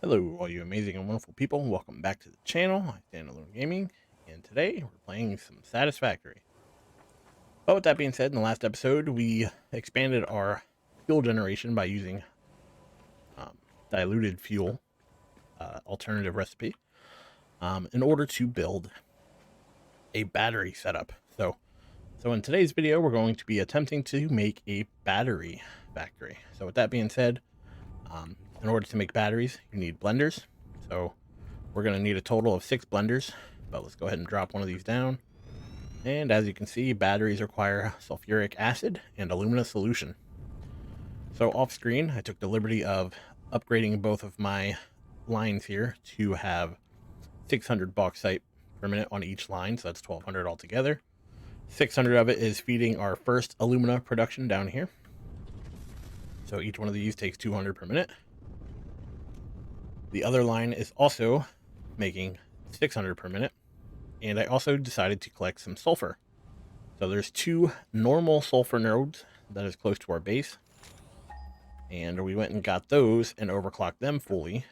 Hello, all you amazing and wonderful people. Welcome back to the channel. IStandAlone Gaming, and today we're playing some Satisfactory. But with that being said, in the last episode, we expanded our fuel generation by using diluted fuel, alternative recipe, in order to build a battery setup. So in today's video, we're going to be attempting to make a battery factory. So with that being said, in order to make batteries, you need blenders. So we're going to need a total of 6 blenders, but let's go ahead and drop one of these down. And as you can see, batteries require sulfuric acid and alumina solution. So off screen, I took the liberty of upgrading both of my lines here to have 600 bauxite per minute on each line. So that's 1200 altogether. 600 of it is feeding our first alumina production down here. So each one of these takes 200 per minute. The other line is also making 600 per minute. And I also decided to collect some sulfur. So there's 2 normal sulfur nodes that is close to our base. And we went and got those and overclocked them fully.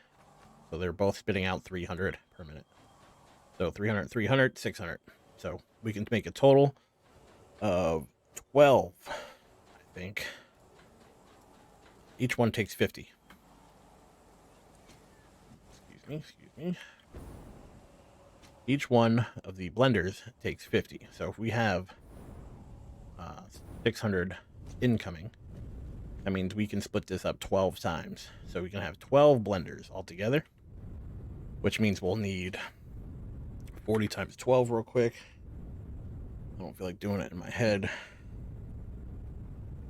So they're both spitting out 300 per minute. So 300, 300, 600. So we can make a total of 12, I think. Each one takes 50. Excuse me. Each one of the blenders takes 50. So if we have 600 incoming, that means we can split this up 12 times. So we can have 12 blenders altogether, which means we'll need 40 times 12 real quick. I don't feel like doing it in my head.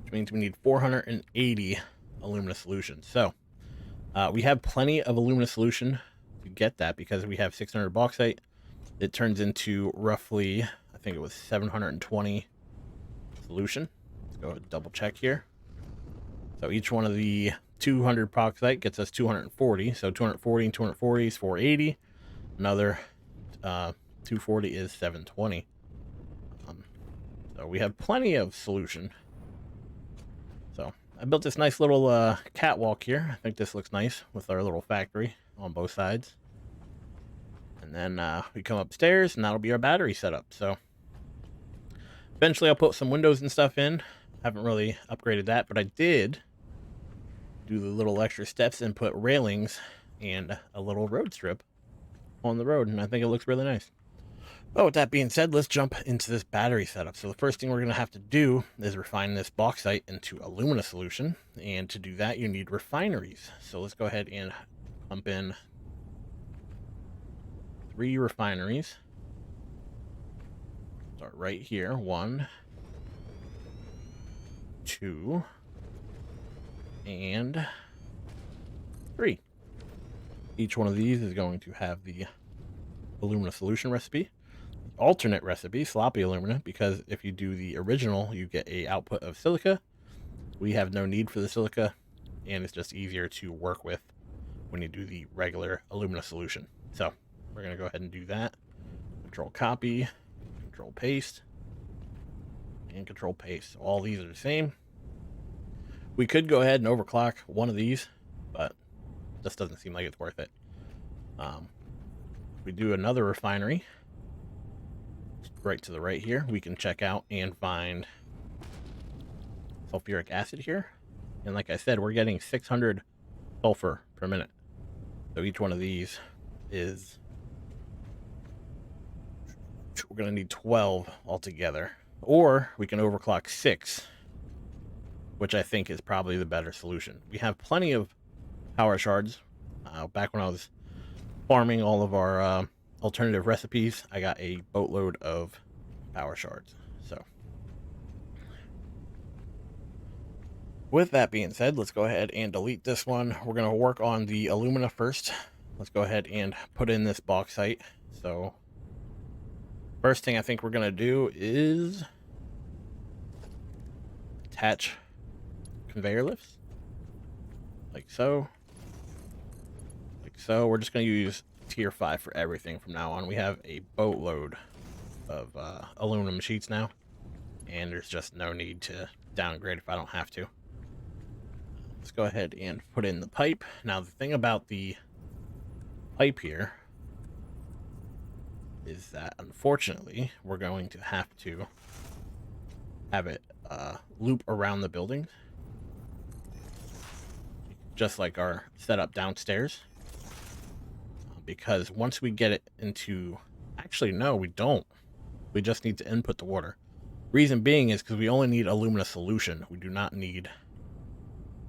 Which means we need 480 alumina solution. So we have plenty of alumina solution to get that because we have 600 bauxite. It turns into roughly, I think it was 720 solution. Let's go ahead and double check here. So each one of the 200 bauxite gets us 240. So 240 and 240 is 480. Another 240 is 720. So we have plenty of solution. So I built this nice little catwalk here. I think this looks nice with our little factory on both sides. And then we come upstairs and that'll be our battery setup. So eventually I'll put some windows and stuff in. Haven't really upgraded that, but I did do the little extra steps and put railings and a little road strip on the road. And I think it looks really nice. But with that being said, let's jump into this battery setup. So the first thing we're going to have to do is refine this bauxite into alumina solution. And to do that, you need refineries. So let's go ahead and pump in 3 refineries. Start right here. 1, 2, and 3. Each one of these is going to have the alumina solution recipe. Alternate recipe, sloppy alumina, because if you do the original, you get a output of silica. We have no need for the silica, and it's just easier to work with when you do the regular alumina solution. So we're going to go ahead and do that. Control copy, control paste, and control paste. So all these are the same. We could go ahead and overclock one of these, but this doesn't seem like it's worth it. We do another refinery right to the right here. We can check out and find sulfuric acid here. And like I said, we're getting 600 sulfur per minute. So each one of these is, we're going to need 12 altogether. Or we can overclock 6, which I think is probably the better solution. We have plenty of power shards. Back when I was farming all of our alternative recipes, I got a boatload of power shards. So with that being said, let's go ahead and delete this one. We're going to work on the alumina first. Let's go ahead and put in this bauxite. So first thing I think we're going to do is attach conveyor lifts like so. So we're just going to use tier 5 for everything from now on. We have a boatload of aluminum sheets now, and there's just no need to downgrade if I don't have to. Let's go ahead and put in the pipe. Now the thing about the pipe here is that, unfortunately, we're going to have to have it loop around the building, just like our setup downstairs. Because once we get it into... Actually, no, we don't. We just need to input the water. Reason being is because we only need alumina solution. We do not need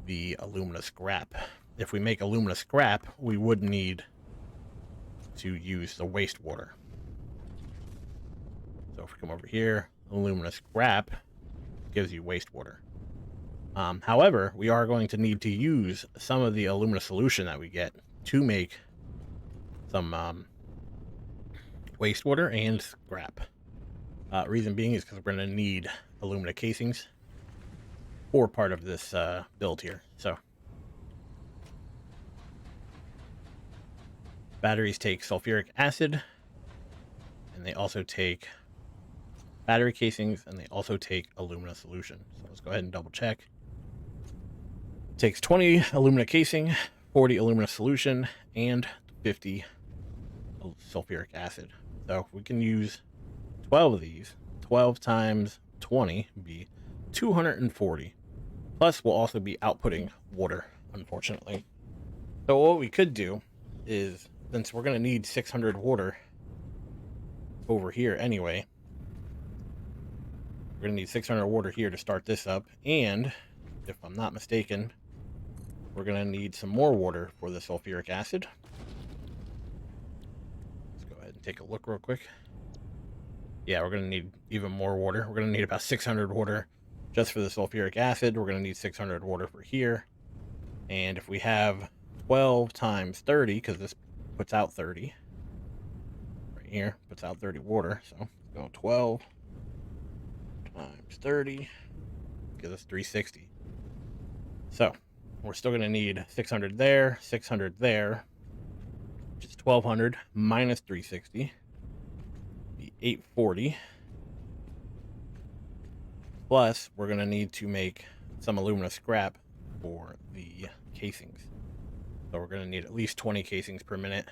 the alumina scrap. If we make alumina scrap, we would need to use the wastewater. So if we come over here, alumina scrap gives you wastewater. However, we are going to need to use some of the alumina solution that we get to make some wastewater and scrap. Reason being is because we're going to need alumina casings for part of this build here. So batteries take sulfuric acid, and they also take battery casings, and they also take alumina solution. So let's go ahead and double check. It takes 20 alumina casing, 40 alumina solution, and 50 sulfuric acid. So we can use 12 of these. 12 times 20 would be 240. Plus, we'll also be outputting water, unfortunately. So what we could do is, since we're going to need 600 water over here anyway, we're going to need 600 water here to start this up. And if I'm not mistaken, we're going to need some more water for the sulfuric acid. Let's go ahead and take a look real quick. Yeah, we're going to need even more water. We're going to need about 600 water just for the sulfuric acid. We're going to need 600 water for here. And if we have 12 times 30, because this puts out 30. Right here, puts out 30 water. So go 12 times 30, gives us 360. So we're still going to need 600 there, 600 there, which is 1200 minus 360, be 840. Plus, we're going to need to make some alumina scrap for the casings. So we're going to need at least 20 casings per minute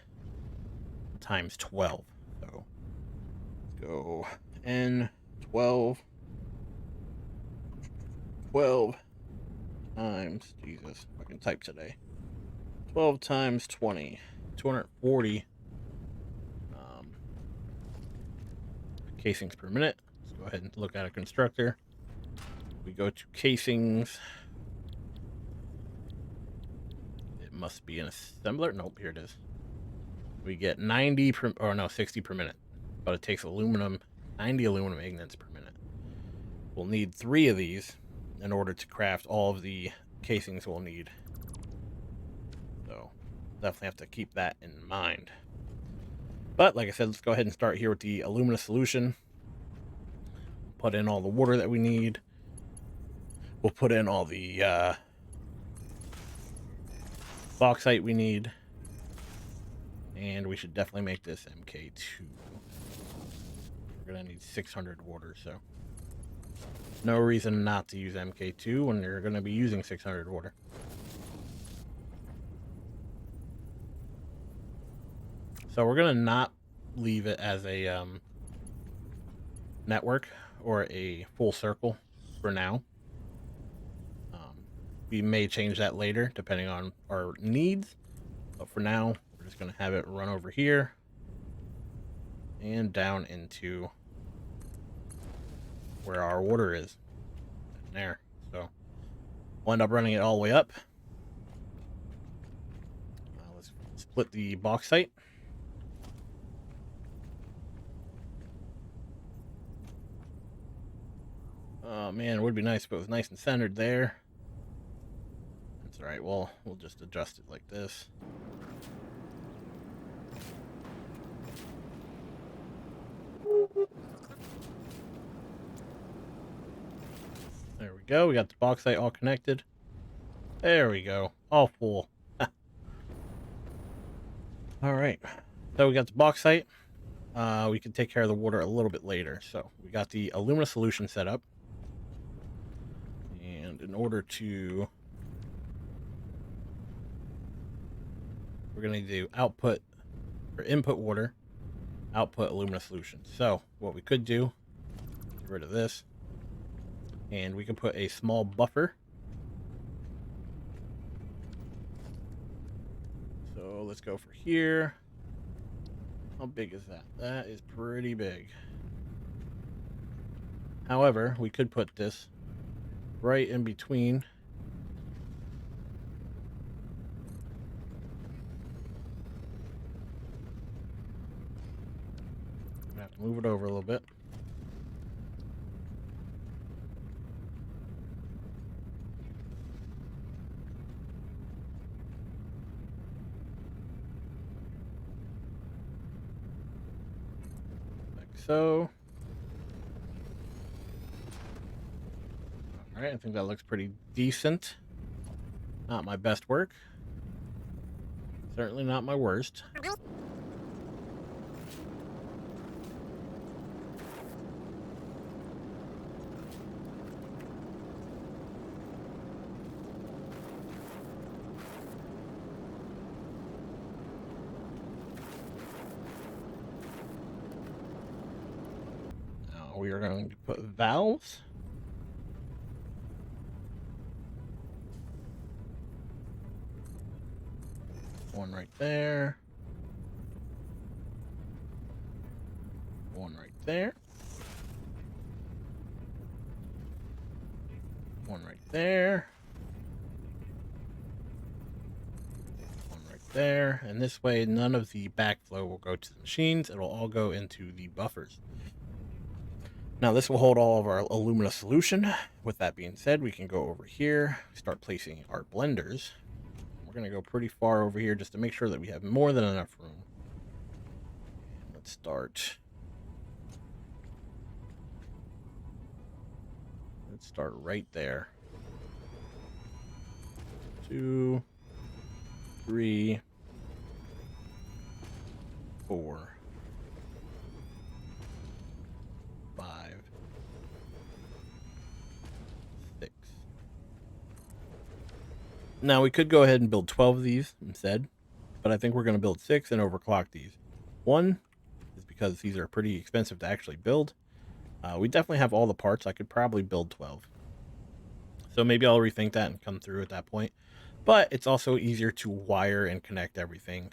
times 12. So let's go N12. 12 times, Jesus, I can type today. 12 times 20, 240 casings per minute. Let's go ahead and look at a constructor. We go to casings. It must be an assembler. Nope, here it is. We get 90 per, or no, 60 per minute. But it takes 90 aluminum ingots per minute. We'll need 3 of these in order to craft all of the casings we'll need. So definitely have to keep that in mind. But like I said, let's go ahead and start here with the alumina solution. Put in all the water that we need. We'll put in all the bauxite we need. And we should definitely make this MK2. We're going to need 600 water, so no reason not to use MK2 when you're going to be using 600 water. So we're going to not leave it as a network or a full circle for now. We may change that later depending on our needs. But for now, we're just going to have it run over here and down into where our water is. There. So we'll end up running it all the way up. Let's split the bauxite. Oh man, it would be nice if it was nice and centered there. That's all right. Well, we'll just adjust it like this. There we go. We got the bauxite all connected. There we go. All full. All right. So we got the bauxite. We can take care of the water a little bit later. So we got the alumina solution set up. And in order to... we're going to need to output or input water, output alumina solution. So what we could do, get rid of this, and we can put a small buffer. So let's go for here. How big is that? That is pretty big. However, we could put this right in between. I'm gonna have to move it over a little bit. Like so. All right, I think that looks pretty decent. Not my best work. Certainly not my worst. Now we are going to put valves. One right there. One right there. One right there. One right there. And this way, none of the backflow will go to the machines. It'll all go into the buffers. Now this will hold all of our alumina solution. With that being said, we can go over here, start placing our blenders. We're going to go pretty far over here just to make sure that we have more than enough room. Let's start. Let's start right there. 2, 3, 4, 5, 6. Now we could go ahead and build 12 of these instead, but I think we're going to build 6 and overclock these. One is because these are pretty expensive to actually build. We definitely have all the parts. I could probably build 12. So maybe I'll rethink that and come through at that point. But it's also easier to wire and connect everything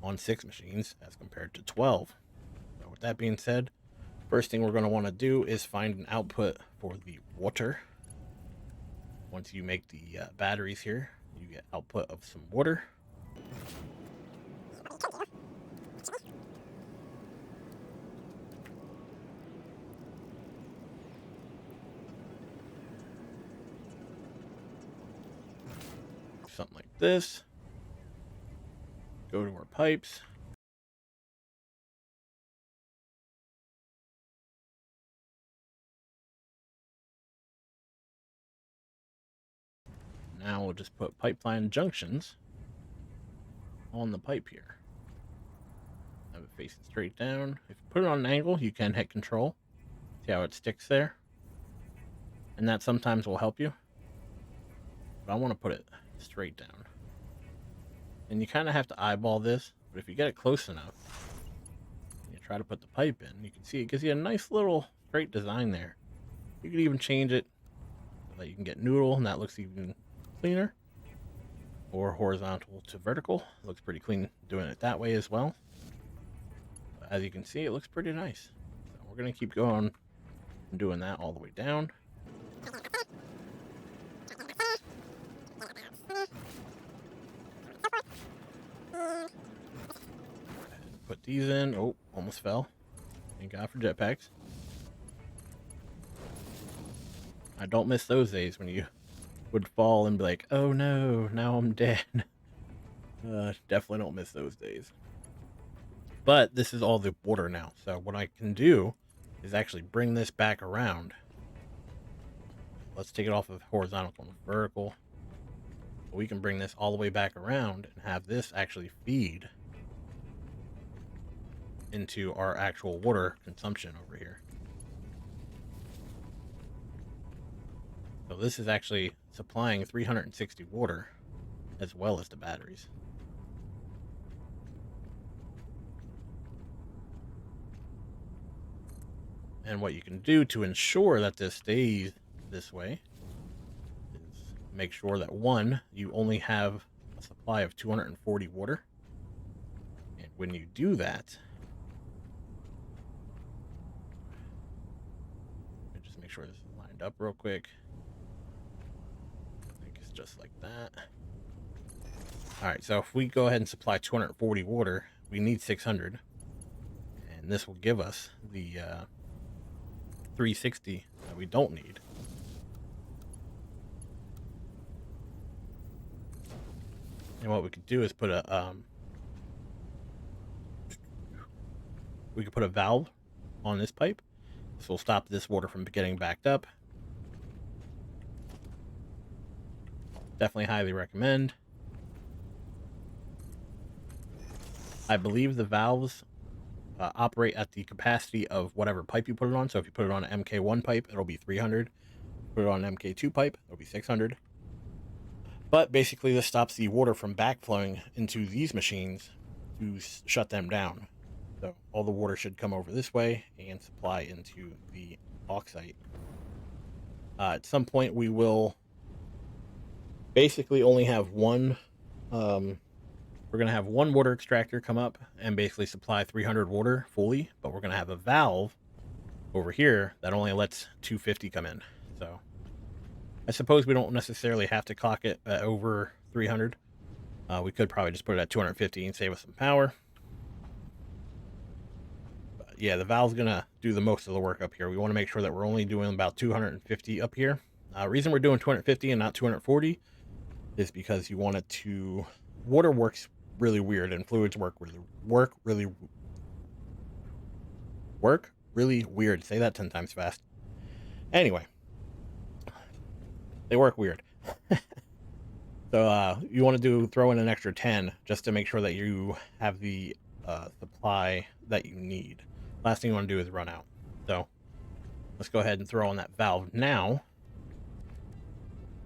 on 6 machines as compared to 12. So with that being said, first thing we're going to want to do is find an output for the water. Once you make the batteries here, you get output of some water. Something like this. Go to our pipes. Now we'll just put pipeline junctions on the pipe here. Have it facing straight down. If you put it on an angle, you can hit control. See how it sticks there? And that sometimes will help you. But I want to put it straight down. And you kind of have to eyeball this, but if you get it close enough, and you try to put the pipe in, you can see it gives you a nice little straight design there. You can even change it so that you can get noodle, and that looks even cleaner. Or horizontal to vertical. Looks pretty clean doing it that way as well. But as you can see, it looks pretty nice. So we're going to keep going and doing that all the way down. Put these in. Oh, almost fell. Thank God for jetpacks. I don't miss those days when you would fall and be like, oh no, now I'm dead. Definitely don't miss those days. But this is all the water now. So what I can do is actually bring this back around. Let's take it off of horizontal and vertical. We can bring this all the way back around and have this actually feed into our actual water consumption over here. So this is actually supplying 360 water as well as the batteries. And what you can do to ensure that this stays this way is make sure that, one, you only have a supply of 240 water. And when you do that, let me just make sure this is lined up real quick. I think it's just like that. All right, so if we go ahead and supply 240 water, we need 600. And this will give us the 360 that we don't need. And what we could do is put a we could put a valve on this pipe. This will stop this water from getting backed up. Definitely highly recommend. I believe the valves operate at the capacity of whatever pipe you put it on. So if you put it on an MK1 pipe, it'll be 300. Put it on an MK2 pipe, it'll be 600. But basically, this stops the water from backflowing into these machines to shut them down. So all the water should come over this way and supply into the bauxite. At some point, we will basically only have one. We're going to have one water extractor come up and basically supply 300 water fully, but we're going to have a valve over here that only lets 250 come in. So I suppose we don't necessarily have to clock it at over 300. We could probably just put it at 250 and save us some power. But yeah, the valve's going to do the most of the work up here. We want to make sure that we're only doing about 250 up here. Reason we're doing 250 and not 240 is because you want it to... Water works really weird, and fluids work really weird. Say that 10 times fast. Anyway, they work weird. So you want to throw in an extra 10 just to make sure that you have the supply that you need. Last thing you want to do is run out. So let's go ahead and throw on that valve now.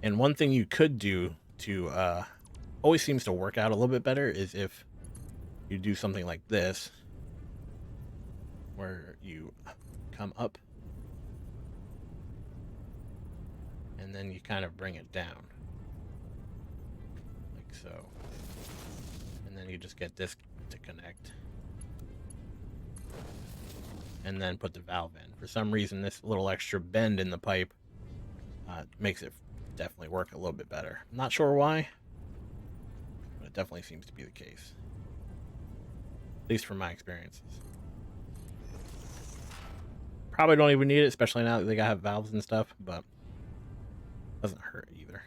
And one thing you could do to always seems to work out a little bit better is if you do something like this, where you come up and then you kind of bring it down like so, and then you just get this to connect and then put the valve in. For some reason, this little extra bend in the pipe makes it definitely work a little bit better. I'm not sure why, but it definitely seems to be the case, at least from my experiences. Probably don't even need it, especially now that they have valves and stuff, but doesn't hurt either.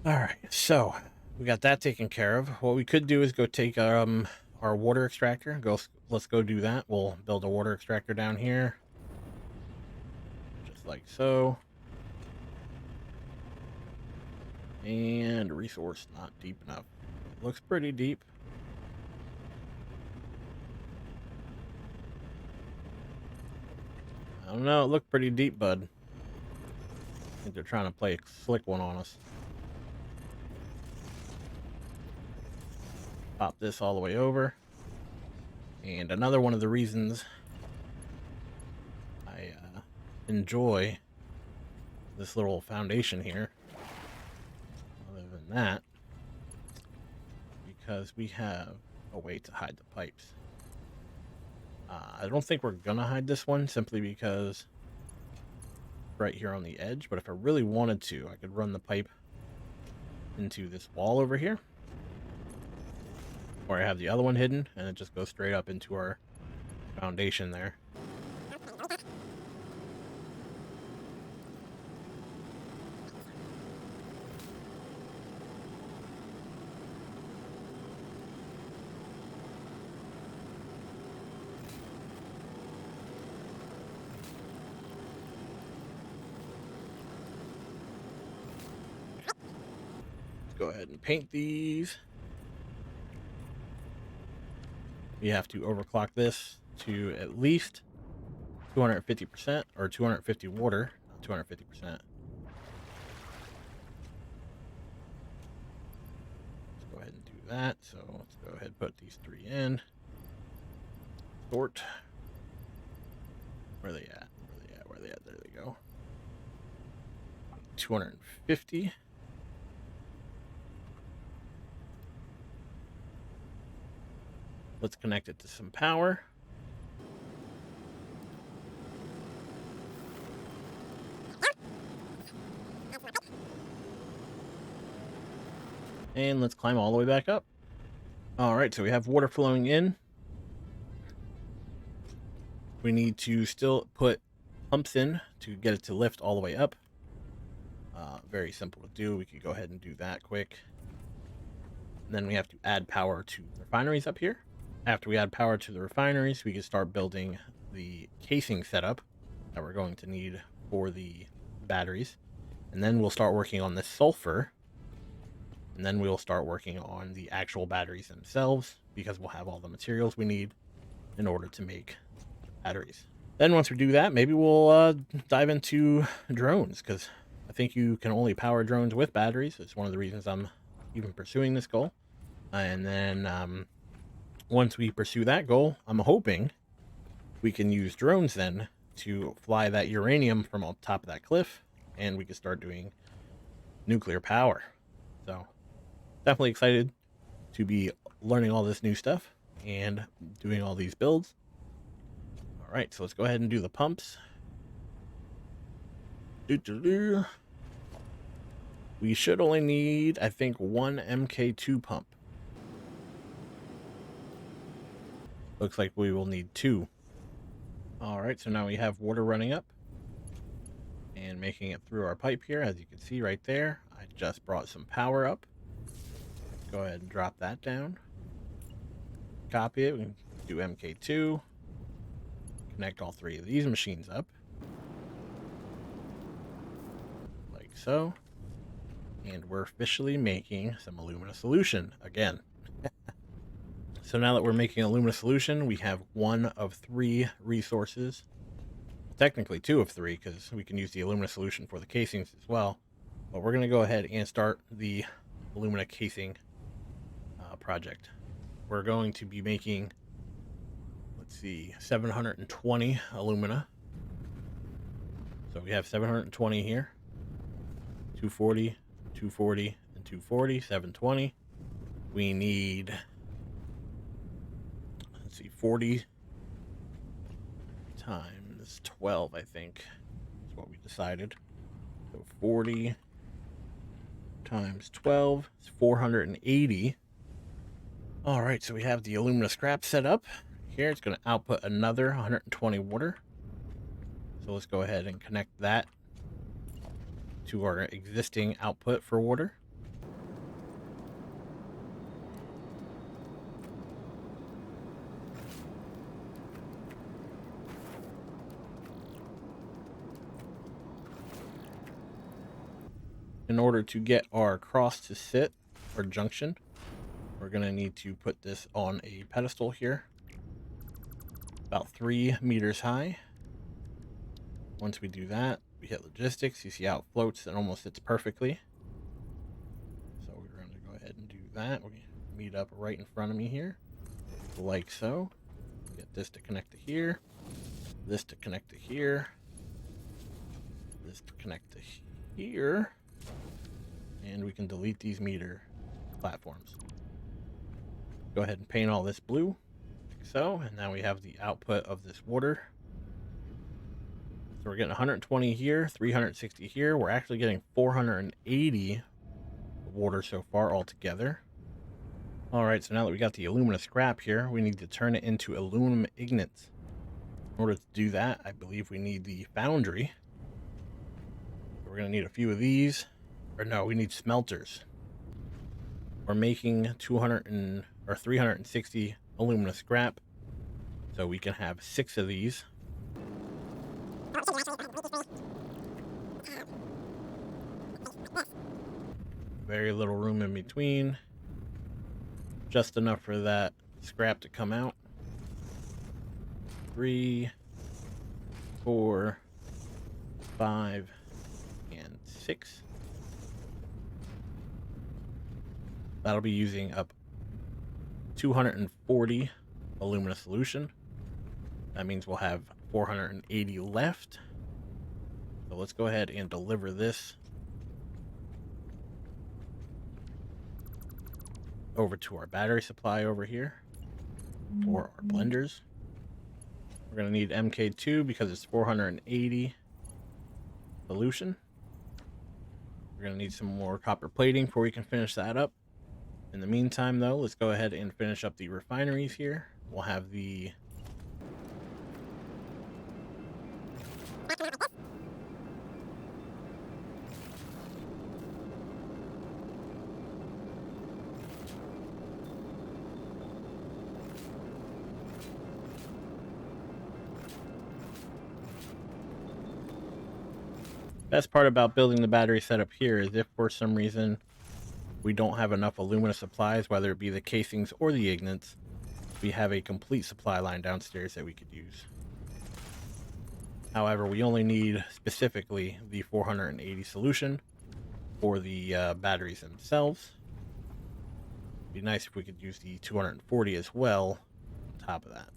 All right, so we got that taken care of. What we could do is go take our water extractor. Let's go do that. We'll build a water extractor down here, just like so. And resource not deep enough. It looks pretty deep. I don't know, it looked pretty deep, bud. I think they're trying to play a slick one on us. Pop this all the way over. And another one of the reasons I enjoy this little foundation here, other than that, because we have a way to hide the pipes. I don't think we're gonna hide this one simply because right here on the edge, but if I really wanted to, I could run the pipe into this wall over here, or I have the other one hidden and it just goes straight up into our foundation there. Go ahead and paint these. We have to overclock this to at least 250% or 250 water, not 250%. Let's go ahead and do that. So let's go ahead and put these three in. Sort. Where are they at? Where are they at? Where are they at? There they go. 250. Let's connect it to some power. And let's climb all the way back up. All right, so we have water flowing in. We need to still put pumps in to get it to lift all the way up. Very simple to do. We could go ahead and do that quick. And then we have to add power to the refineries up here. After we add power to the refineries, we can start building the casing setup that we're going to need for the batteries. And then we'll start working on the sulfur. And then we'll start working on the actual batteries themselves, because we'll have all the materials we need in order to make batteries. Then once we do that, maybe we'll dive into drones, because I think you can only power drones with batteries. It's one of the reasons I'm even pursuing this goal. And then once we pursue that goal, I'm hoping we can use drones then to fly that uranium from on top of that cliff, and we can start doing nuclear power. So definitely excited to be learning all this new stuff and doing all these builds. All right, so let's go ahead and do the pumps. We should only need, I think, one MK2 pump. Looks like we will need 2. All right, so now we have water running up and making it through our pipe here, as you can see right there. I just brought some power up. Go ahead and drop that down. Copy it. We can do MK2. Connect all 3 of these machines up. Like so. And we're officially making some alumina solution again. So now that we're making alumina solution, we have 1 of 3 resources. Technically 2 of 3, because we can use the alumina solution for the casings as well. But we're going to go ahead and start the alumina casing project. We're going to be making, let's see, 720 alumina. So we have 720 here. 240, 240, and 240, 720. We need, let's see, 40 times 12, I think, is what we decided. So 40 times 12 is 480. All right, so we have the alumina scrap set up here. It's going to output another 120 water. So let's go ahead and connect that to our existing output for water. In order to get our cross to sit, or junction, we're going to need to put this on a pedestal here, about 3 meters high. Once we do that, we hit logistics. You see how it floats and almost sits perfectly. So we're going to go ahead and do that. We meet up right in front of me here, like so. Get this to connect to here, this to connect to here, this to connect to here, and we can delete these meter platforms. Go ahead and paint all this blue, like so, and now we have the output of this water. So we're getting 120 here, 360 here. We're actually getting 480 water so far altogether. All right, so now that we got the alumina scrap here, we need to turn it into aluminum ignits. In order to do that, I believe we need the foundry. So we're going to need a few of these. Or no, we need smelters. We're making 360 alumina scrap, so we can have 6 of these. Very little room in between, just enough for that scrap to come out. 3, 4, 5, and 6. That'll be using up 240 alumina solution. That means we'll have 480 left. So let's go ahead and deliver this over to our battery supply over here for our blenders. We're going to need MK2 because it's 480 solution. We're going to need some more copper plating before we can finish that up. In the meantime, though, let's go ahead and finish up the refineries here. We'll have the best part about building the battery setup here is if for some reason we don't have enough alumina supplies, whether it be the casings or the ignits, we have a complete supply line downstairs that we could use. However, we only need specifically the 480 solution for the batteries themselves. It'd be nice if we could use the 240 as well on top of that.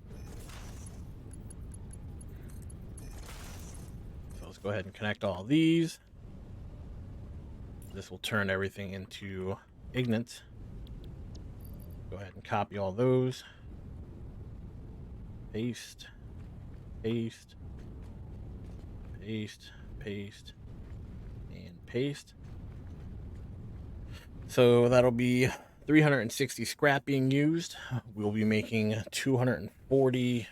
So let's go ahead and connect all these. This will turn everything into ignits. Go ahead and copy all those. Paste, paste, paste, paste, and paste. So that'll be 360 scrap being used. We'll be making 240,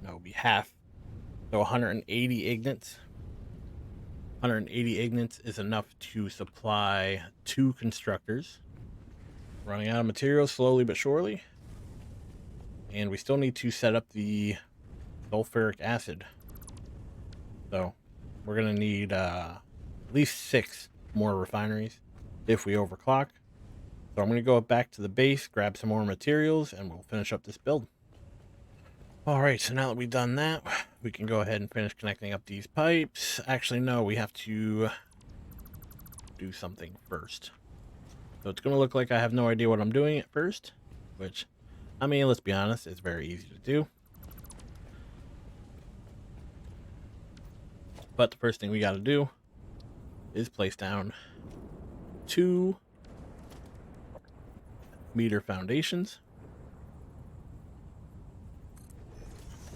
no, it'll be half. So 180 ignits. 180 ignits is enough to supply 2 constructors. Running out of materials slowly but surely. And we still need to set up the sulfuric acid. So we're going to need at least 6 more refineries if we overclock. So I'm going to go back to the base, grab some more materials, and we'll finish up this build. Alright, so now that we've done that, we can go ahead and finish connecting up these pipes. Actually, no, we have to do something first. So it's going to look like I have no idea what I'm doing at first, which, I mean, let's be honest, it's very easy to do. But the first thing we got to do is place down 2 meter foundations.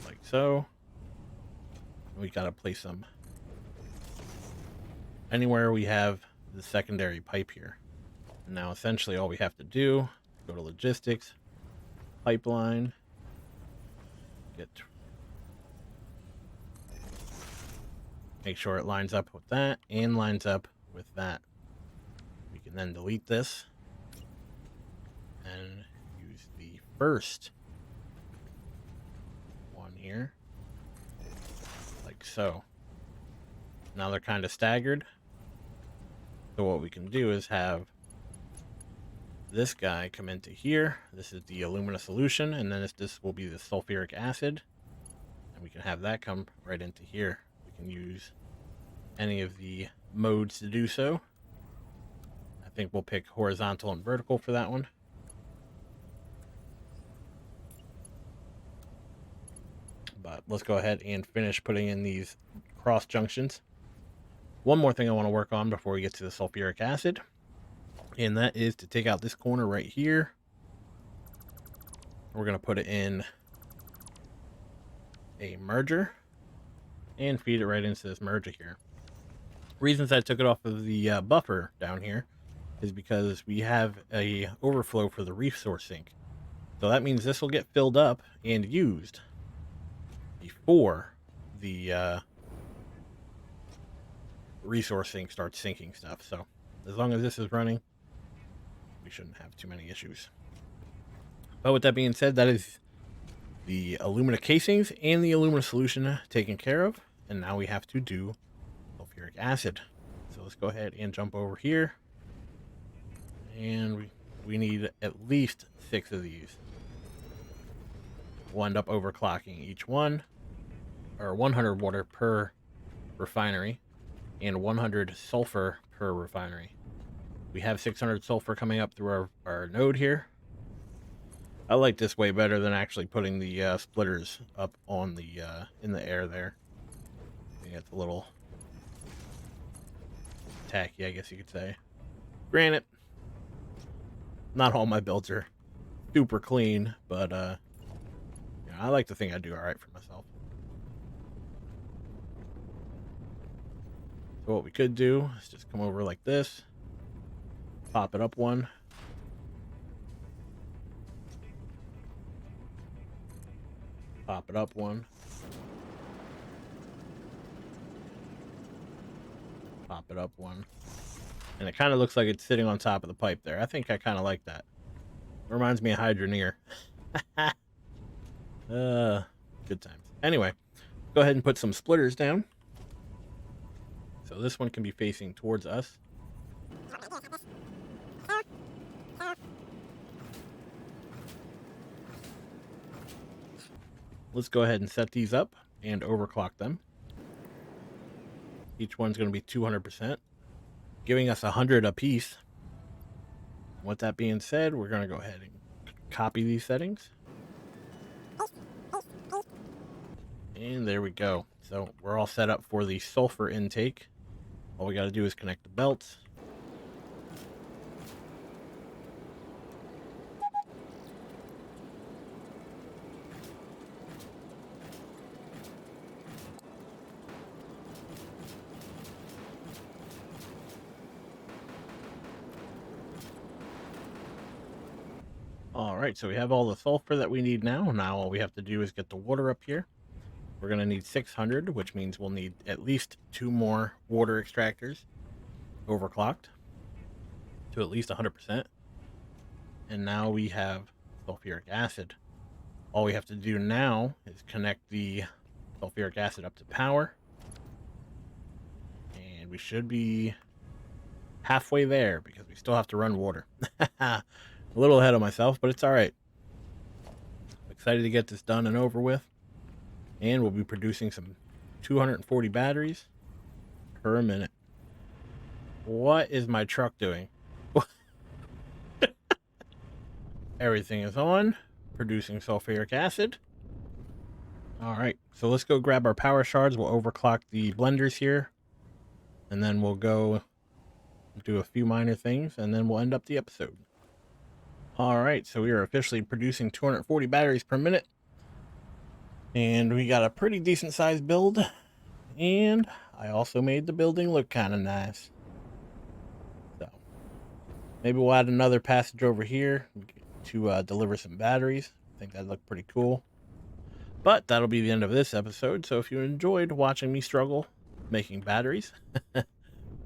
Like so. We got to place them anywhere we have the secondary pipe here. And now essentially all we have to do, go to logistics, pipeline, make sure it lines up with that and lines up with that. We can then delete this and use the first one here, like so. Now they're kind of staggered. So what we can do is have this guy come into here. This is the alumina solution, and then this will be the sulfuric acid. And we can have that come right into here. We can use any of the modes to do so. I think we'll pick horizontal and vertical for that one. But let's go ahead and finish putting in these cross junctions. One more thing I want to work on before we get to the sulfuric acid, and that is to take out this corner right here. We're going to put it in a merger and feed it right into this merger here. Reasons I took it off of the buffer down here is because we have a overflow for the resource sink. So that means this will get filled up and used before the resource sink starts sinking stuff. So as long as this is running, we shouldn't have too many issues. But with that being said, that is the alumina casings and the alumina solution taken care of. And now we have to do sulfuric acid. So let's go ahead and jump over here. And we need at least 6 of these. We'll end up overclocking each one, or 100 water per refinery and 100 sulfur per refinery. We have 600 sulfur coming up through our node here. I like this way better than actually putting the splitters up on the in the air there. I think it's a little tacky, I guess you could say. Granted, not all my builds are super clean, but yeah, I like to think I do all right for myself. So what we could do is just come over like this, pop it up one. Pop it up one. Pop it up one. And it kind of looks like it's sitting on top of the pipe there. I think I kind of like that. It reminds me of Hydroneer. Good times. Anyway, go ahead and put some splitters down. So this one can be facing towards us. Let's go ahead and set these up and overclock them. Each one's going to be 200%, giving us 100 apiece. With that being said, we're going to go ahead and copy these settings. And there we go. So we're all set up for the sulfur intake. All we got to do is connect the belts. All right, so we have all the sulfur that we need now. Now all we have to do is get the water up here. We're going to need 600, which means we'll need at least 2 more water extractors overclocked to at least 100%. And now we have sulfuric acid. All we have to do now is connect the sulfuric acid up to power. And we should be halfway there because we still have to run water. A little ahead of myself, but it's all right. I'm excited to get this done and over with. And we'll be producing some 240 batteries per minute. What is my truck doing? Everything is on, producing sulfuric acid. All right, so let's go grab our power shards. We'll overclock the blenders here, and then we'll go do a few minor things, and then we'll end up the episode. All right, so we are officially producing 240 batteries per minute. And we got a pretty decent sized build. And I also made the building look kind of nice. So maybe we'll add another passage over here to deliver some batteries. I think that'd look pretty cool. But that'll be the end of this episode. So if you enjoyed watching me struggle making batteries,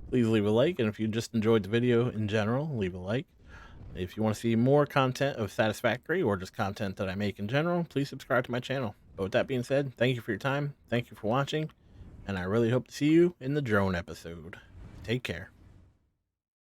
please leave a like. And if you just enjoyed the video in general, leave a like. If you want to see more content of Satisfactory or just content that I make in general, please subscribe to my channel. But with that being said, thank you for your time. Thank you for watching. And I really hope to see you in the drone episode. Take care.